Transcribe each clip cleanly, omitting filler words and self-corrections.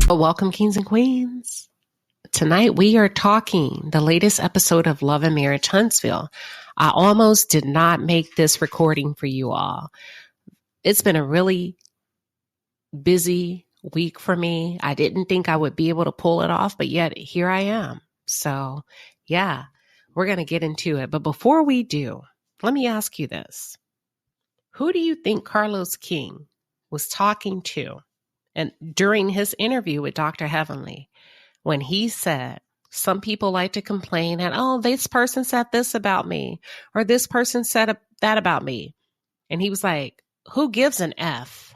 Well, welcome, kings and queens. Tonight we are talking the latest episode of Love and Marriage Huntsville. I almost did not make this recording for you all. It's been a really busy week for me. I didn't think I would be able to pull it off, but yet here I am. So yeah, we're going to get into it. But before we do, let me ask you this. Who do you think Carlos King was talking to and during his interview with Dr. Heavenly, when he said, some people like to complain and, oh, this person said this about me, or this person said that about me. And he was like, who gives an F?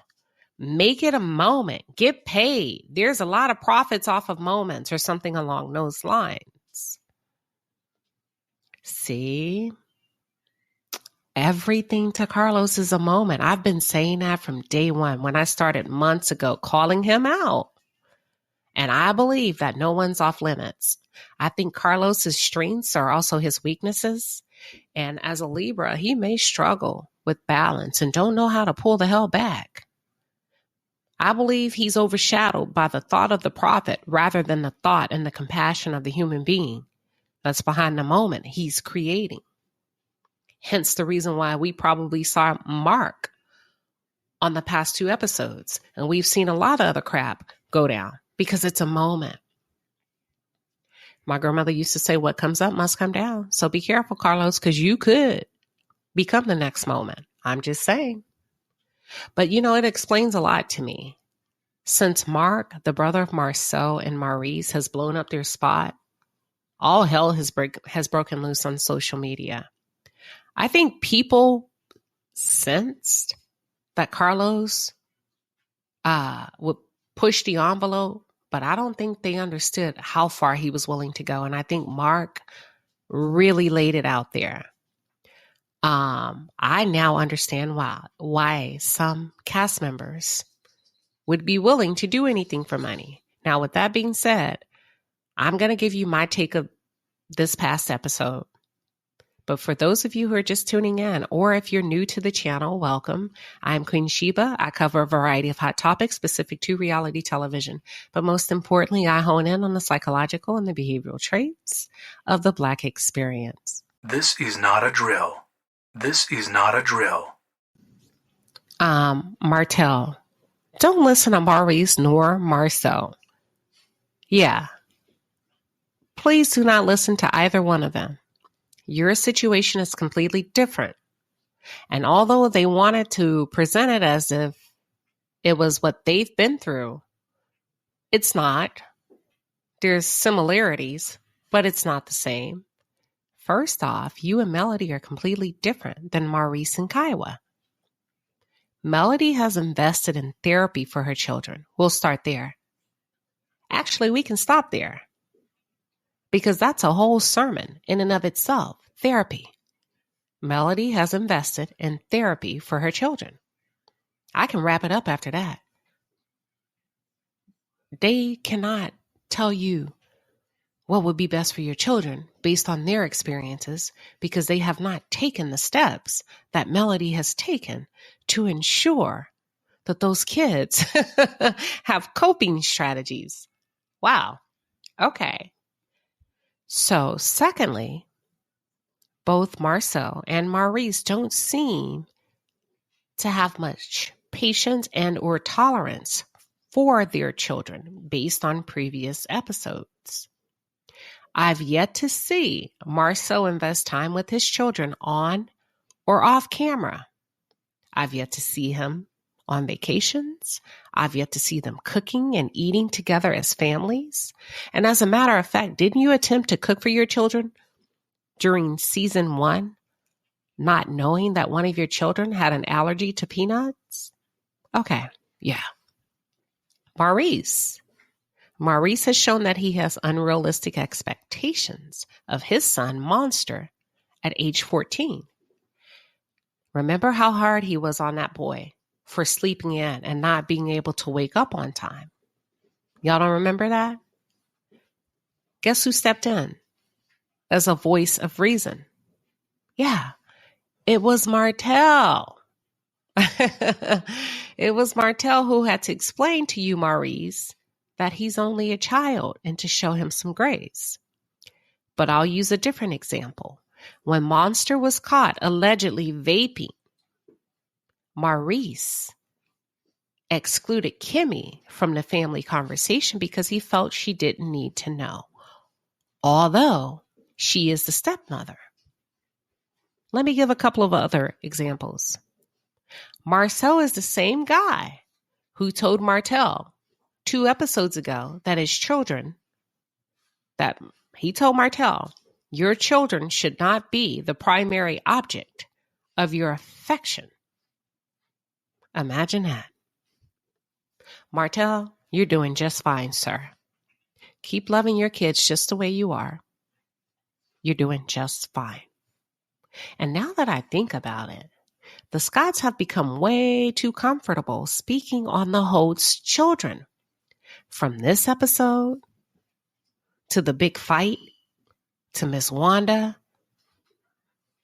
Make it a moment. Get paid. There's a lot of profits off of moments, or something along those lines. See? Everything to Carlos is a moment. I've been saying that from day one when I started months ago calling him out. And I believe that no one's off limits. I think Carlos's strengths are also his weaknesses. And as a Libra, he may struggle with balance and don't know how to pull the hell back. I believe he's overshadowed by the thought of the prophet rather than the thought and the compassion of the human being that's behind the moment he's creating. Hence the reason why we probably saw Mark on the past 2 episodes. And we've seen a lot of other crap go down because it's a moment. My grandmother used to say, what comes up must come down. So be careful, Carlos, because you could become the next moment. I'm just saying. But, it explains a lot to me. Since Mark, the brother of Marcel and Maurice, has blown up their spot, all hell has broken loose on social media. I think people sensed that Carlos would push the envelope, but I don't think they understood how far he was willing to go. And I think Mark really laid it out there. I now understand why some cast members would be willing to do anything for money. Now, with that being said, I'm going to give you my take of this past episode. But for those of you who are just tuning in, or if you're new to the channel, welcome. I'm Queen Sheba. I cover a variety of hot topics specific to reality television. But most importantly, I hone in on the psychological and the behavioral traits of the Black experience. This is not a drill. This is not a drill. Martel, don't listen to Maurice nor Marcel. Yeah. Please do not listen to either one of them. Your situation is completely different. And although they wanted to present it as if it was what they've been through, it's not. There's similarities, but it's not the same. First off, you and Melody are completely different than Maurice and Kaiwa. Melody has invested in therapy for her children. We'll start there. Actually, we can stop there, because that's a whole sermon in and of itself. Therapy. Melody has invested in therapy for her children. I can wrap it up after that. They cannot tell you what would be best for your children based on their experiences, because they have not taken the steps that Melody has taken to ensure that those kids have coping strategies. Wow. Okay. So, secondly, both Marcel and Maurice don't seem to have much patience and or tolerance for their children based on previous episodes. I've yet to see Marcel invest time with his children on or off camera. I've yet to see him on vacations. I've yet to see them cooking and eating together as families. And as a matter of fact, didn't you attempt to cook for your children during season 1, not knowing that one of your children had an allergy to peanuts? Okay, yeah. Maurice has shown that he has unrealistic expectations of his son, Monster, at age 14. Remember how hard he was on that boy for sleeping in and not being able to wake up on time? Y'all don't remember that? Guess who stepped in as a voice of reason? Yeah, it was Martel. It was Martel who had to explain to you, Maurice, that he's only a child and to show him some grace. But I'll use a different example. When Monster was caught allegedly vaping, Maurice excluded Kimmy from the family conversation because he felt she didn't need to know, although she is the stepmother. Let me give a couple of other examples. Marcel is the same guy who told Martel 2 episodes ago that he told Martel, your children should not be the primary object of your affection. Imagine that. Martel, you're doing just fine, sir. Keep loving your kids just the way you are. You're doing just fine. And now that I think about it, the Scotts have become way too comfortable speaking on the Holt's children. From this episode, to the big fight, to Miss Wanda,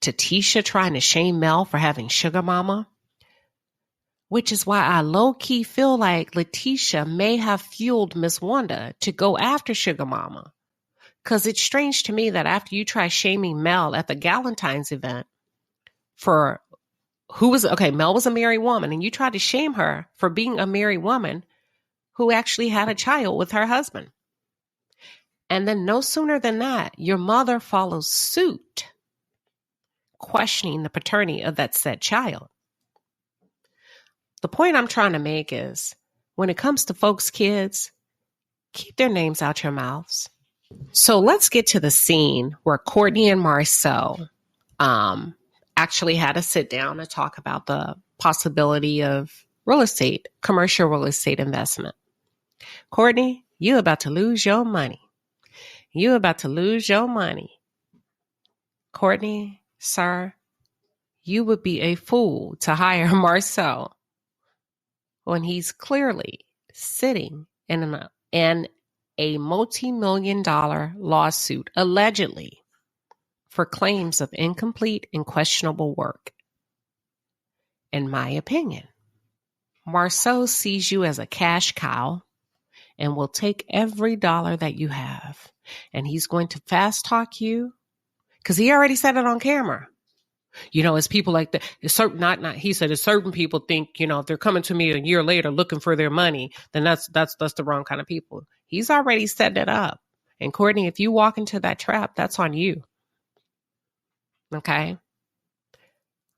to Tisha trying to shame Mel for having sugar mama, which is why I low-key feel like Letitia may have fueled Miss Wanda to go after sugar mama. Because it's strange to me that after you try shaming Mel at the Galentine's event for Mel was a married woman, and you tried to shame her for being a married woman who actually had a child with her husband. And then no sooner than that, your mother follows suit, questioning the paternity of that said child. The point I'm trying to make is, when it comes to folks' kids, keep their names out your mouths. So let's get to the scene where Courtney and Marcel actually had to sit down and talk about the possibility of commercial real estate investment. Courtney, you about to lose your money. You about to lose your money. Courtney, sir, you would be a fool to hire Marcel when he's clearly sitting in a multi-million-dollar lawsuit, allegedly, for claims of incomplete and questionable work. In my opinion, Marcel sees you as a cash cow and will take every dollar that you have. And he's going to fast talk you because he already said it on camera. You know, it's people like that. He said, if certain people think, you know, if they're coming to me a year later looking for their money, then that's the wrong kind of people. He's already set it up. And Courtney, if you walk into that trap, that's on you. Okay?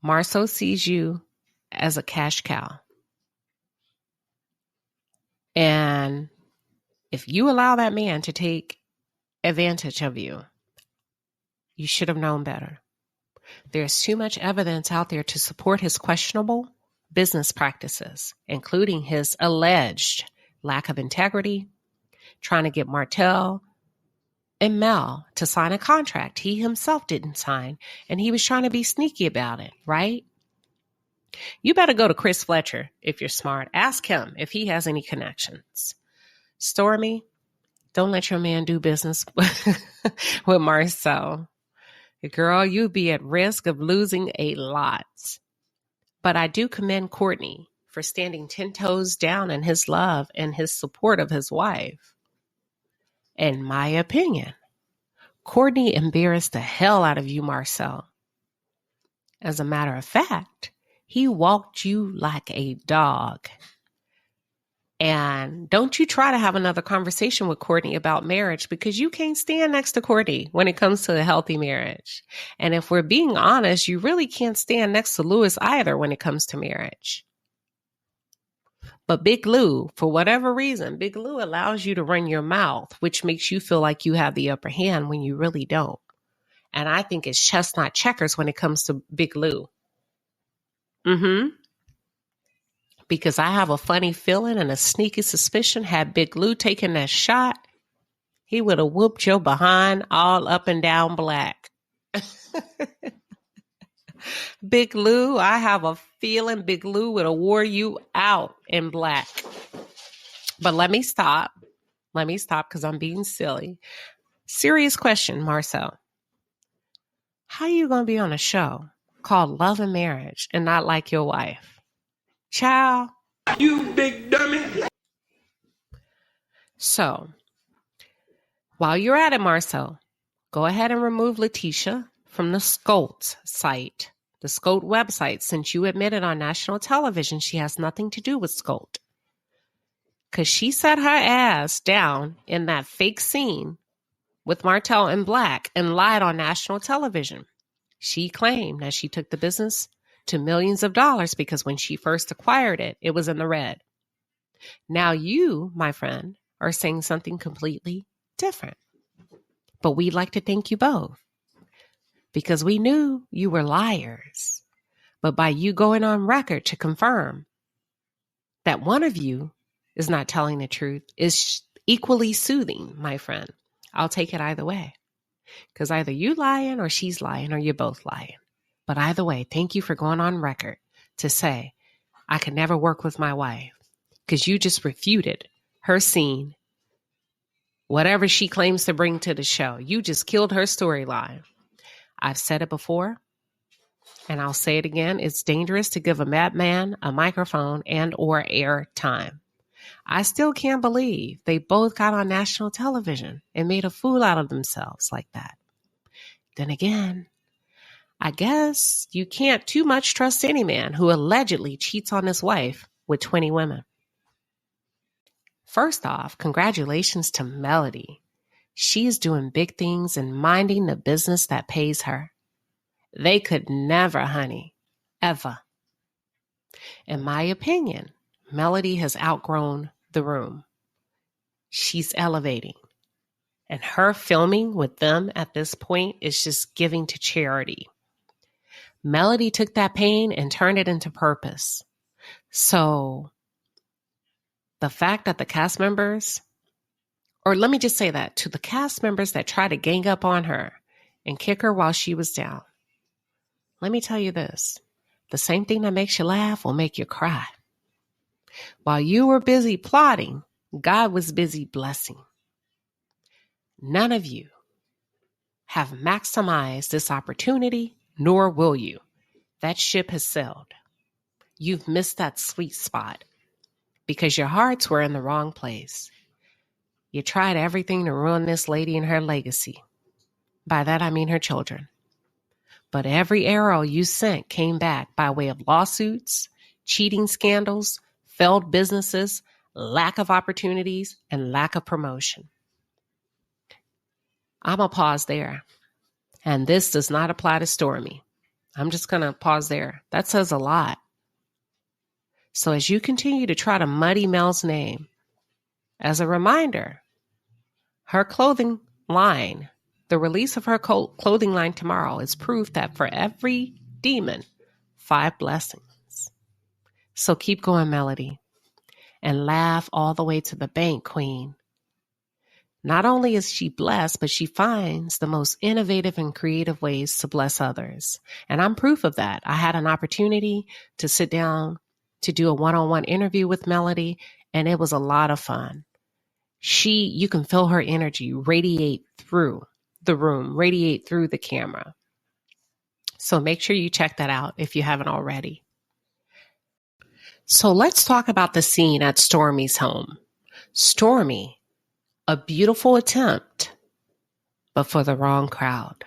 Marceau sees you as a cash cow. And if you allow that man to take advantage of you, you should have known better. There's too much evidence out there to support his questionable business practices, including his alleged lack of integrity, trying to get Martel and Mel to sign a contract he himself didn't sign, and he was trying to be sneaky about it, right? You better go to Chris Fletcher if you're smart. Ask him if he has any connections. Stormy, don't let your man do business with Marcel. Girl, you'd be at risk of losing a lot. But I do commend Courtney for standing 10 toes down in his love and his support of his wife. In my opinion, Courtney embarrassed the hell out of you, Marcel. As a matter of fact, he walked you like a dog. And don't you try to have another conversation with Courtney about marriage, because you can't stand next to Courtney when it comes to a healthy marriage. And if we're being honest, you really can't stand next to Lewis either when it comes to marriage. But Big Lou, for whatever reason, Big Lou allows you to run your mouth, which makes you feel like you have the upper hand when you really don't. And I think it's chestnut checkers when it comes to Big Lou. Because I have a funny feeling and a sneaky suspicion, had Big Lou taken that shot, he would have whooped your behind all up and down black. Big Lou, I have a feeling Big Lou would have wore you out in black. But let me stop because I'm being silly. Serious question, Marcel. How are you going to be on a show called Love and Marriage and not like your wife? Child. You big dummy. So, while you're at it, Marcel, go ahead and remove Letitia from the Scolt site, the Scolt website, since you admitted on national television she has nothing to do with Scolt. Because she sat her ass down in that fake scene with Martell and Black and lied on national television. She claimed that she took the business to millions of dollars because when she first acquired it, it was in the red. Now you, my friend, are saying something completely different. But we'd like to thank you both because we knew you were liars. But by you going on record to confirm that one of you is not telling the truth is equally soothing, my friend. I'll take it either way. Because either you lying or she's lying or you're both lying. But either way, thank you for going on record to say, I could never work with my wife. Because you just refuted her scene, whatever she claims to bring to the show. You just killed her storyline. I've said it before, and I'll say it again. It's dangerous to give a madman a microphone and or air time. I still can't believe they both got on national television and made a fool out of themselves like that. Then again, I guess you can't too much trust any man who allegedly cheats on his wife with 20 women. First off, congratulations to Melody. She is doing big things and minding the business that pays her. They could never, honey, ever. In my opinion, Melody has outgrown the room. She's elevating. And her filming with them at this point is just giving to charity. Melody took that pain and turned it into purpose. So the fact that the cast members, or let me just say that, to the cast members that try to gang up on her and kick her while she was down, let me tell you this. The same thing that makes you laugh will make you cry. While you were busy plotting, God was busy blessing. None of you have maximized this opportunity, nor will you. That ship has sailed. You've missed that sweet spot because your hearts were in the wrong place. You tried everything to ruin this lady and her legacy. By that, I mean her children. But every arrow you sent came back by way of lawsuits, cheating scandals, failed businesses, lack of opportunities, and lack of promotion. I'm going to pause there. And this does not apply to Stormy. I'm just going to pause there. That says a lot. So as you continue to try to muddy Mel's name, as a reminder, her clothing line, the release of her clothing line tomorrow is proof that for every demon, 5 blessings. So keep going, Melody, and laugh all the way to the bank, Queen. Not only is she blessed, but she finds the most innovative and creative ways to bless others. And I'm proof of that. I had an opportunity to sit down to do a one-on-one interview with Melody, and it was a lot of fun. You can feel her energy radiate through the room, radiate through the camera. So make sure you check that out if you haven't already. So let's talk about the scene at Stormy's home. Stormy, a beautiful attempt, but for the wrong crowd.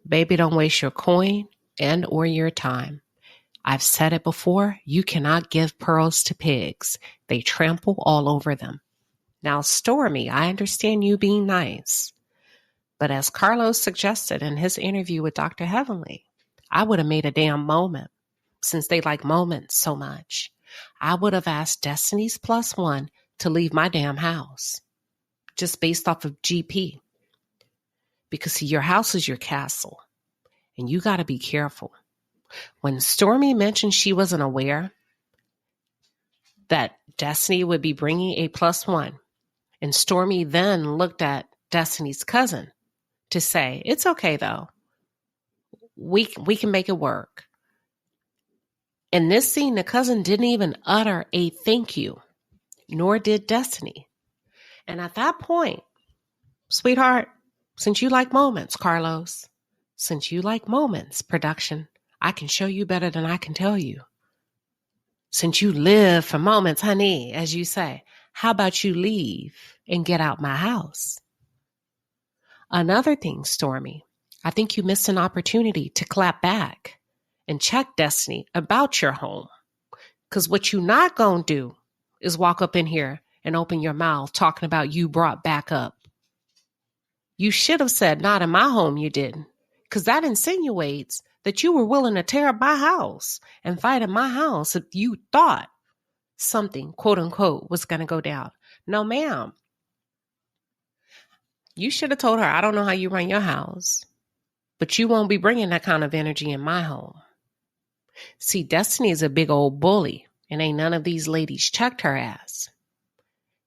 Baby, don't waste your coin and or your time. I've said it before, you cannot give pearls to pigs. They trample all over them. Now, Stormy, I understand you being nice, but as Carlos suggested in his interview with Dr. Heavenly, I would have made a damn moment since they like moments so much. I would have asked Destiny's +1 to leave my damn house just based off of GP. Because see, your house is your castle and you got to be careful. When Stormy mentioned she wasn't aware that Destiny would be bringing a +1, and Stormy then looked at Destiny's cousin to say, it's okay though. We can make it work. In this scene, the cousin didn't even utter a thank you, nor did Destiny. And at that point, sweetheart, since you like moments, Carlos, since you like moments, production, I can show you better than I can tell you. Since you live for moments, honey, as you say, How about you leave and get out my house? Another thing, Stormy, I think you missed an opportunity to clap back and check Destiny about your home. Because what you not going to do is walk up in here and open your mouth talking about you brought back up. You should have said, not in my home you didn't. Because that insinuates that you were willing to tear up my house and fight in my house if you thought something, quote unquote, was going to go down. No, ma'am. You should have told her, I don't know how you run your house, but you won't be bringing that kind of energy in my home. See, Destiny is a big old bully, and ain't none of these ladies checked her ass.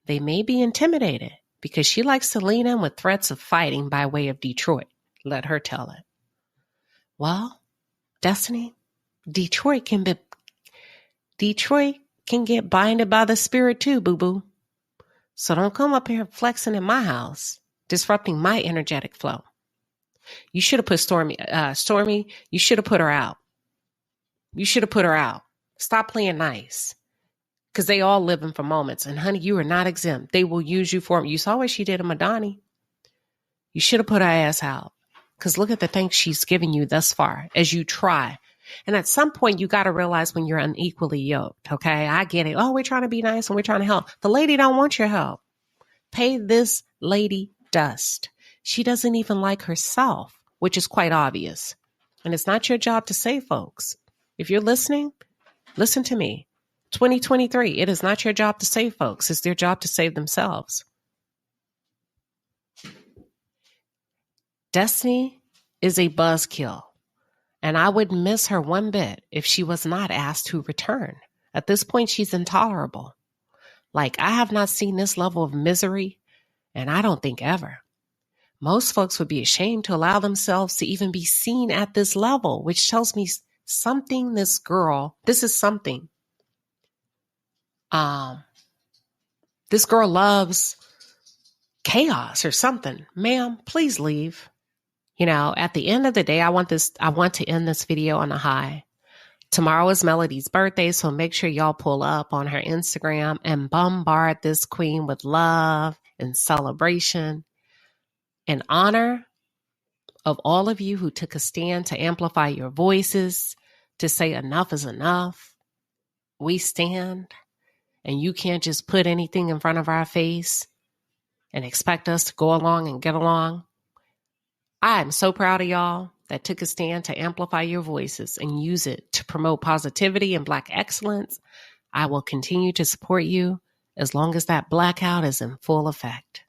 They may be intimidated because she likes to lean in with threats of fighting by way of Detroit. Let her tell it. Well, Destiny, Detroit can get binded by the spirit too, boo-boo. So don't come up here flexing in my house, disrupting my energetic flow. You should have put Stormy, you should have put her out. You should have put her out. Stop playing nice. Because they all living for moments. And honey, you are not exempt. They will use you for them. You saw what she did to Madani. You should have put her ass out. Because look at the things she's giving you thus far as you try. And at some point, you got to realize when you're unequally yoked. Okay, I get it. Oh, we're trying to be nice and we're trying to help. The lady don't want your help. Pay this lady dust. She doesn't even like herself, which is quite obvious. And it's not your job to save folks. If you're listening, listen to me. 2023, it is not your job to save folks. It's their job to save themselves. Destiny is a buzzkill, and I wouldn't miss her one bit if she was not asked to return. At this point, she's intolerable. Like, I have not seen this level of misery, and I don't think ever. Most folks would be ashamed to allow themselves to even be seen at this level, which tells me something this is something. This girl loves chaos or something. Ma'am, please leave. You know, at the end of the day, I want to end this video on a high. Tomorrow is Melody's birthday, so make sure y'all pull up on her Instagram and bombard this queen with love and celebration in honor of all of you who took a stand to amplify your voices, to say enough is enough. We stand, and you can't just put anything in front of our face and expect us to go along and get along. I am so proud of y'all that took a stand to amplify your voices and use it to promote positivity and Black excellence. I will continue to support you as long as that blackout is in full effect.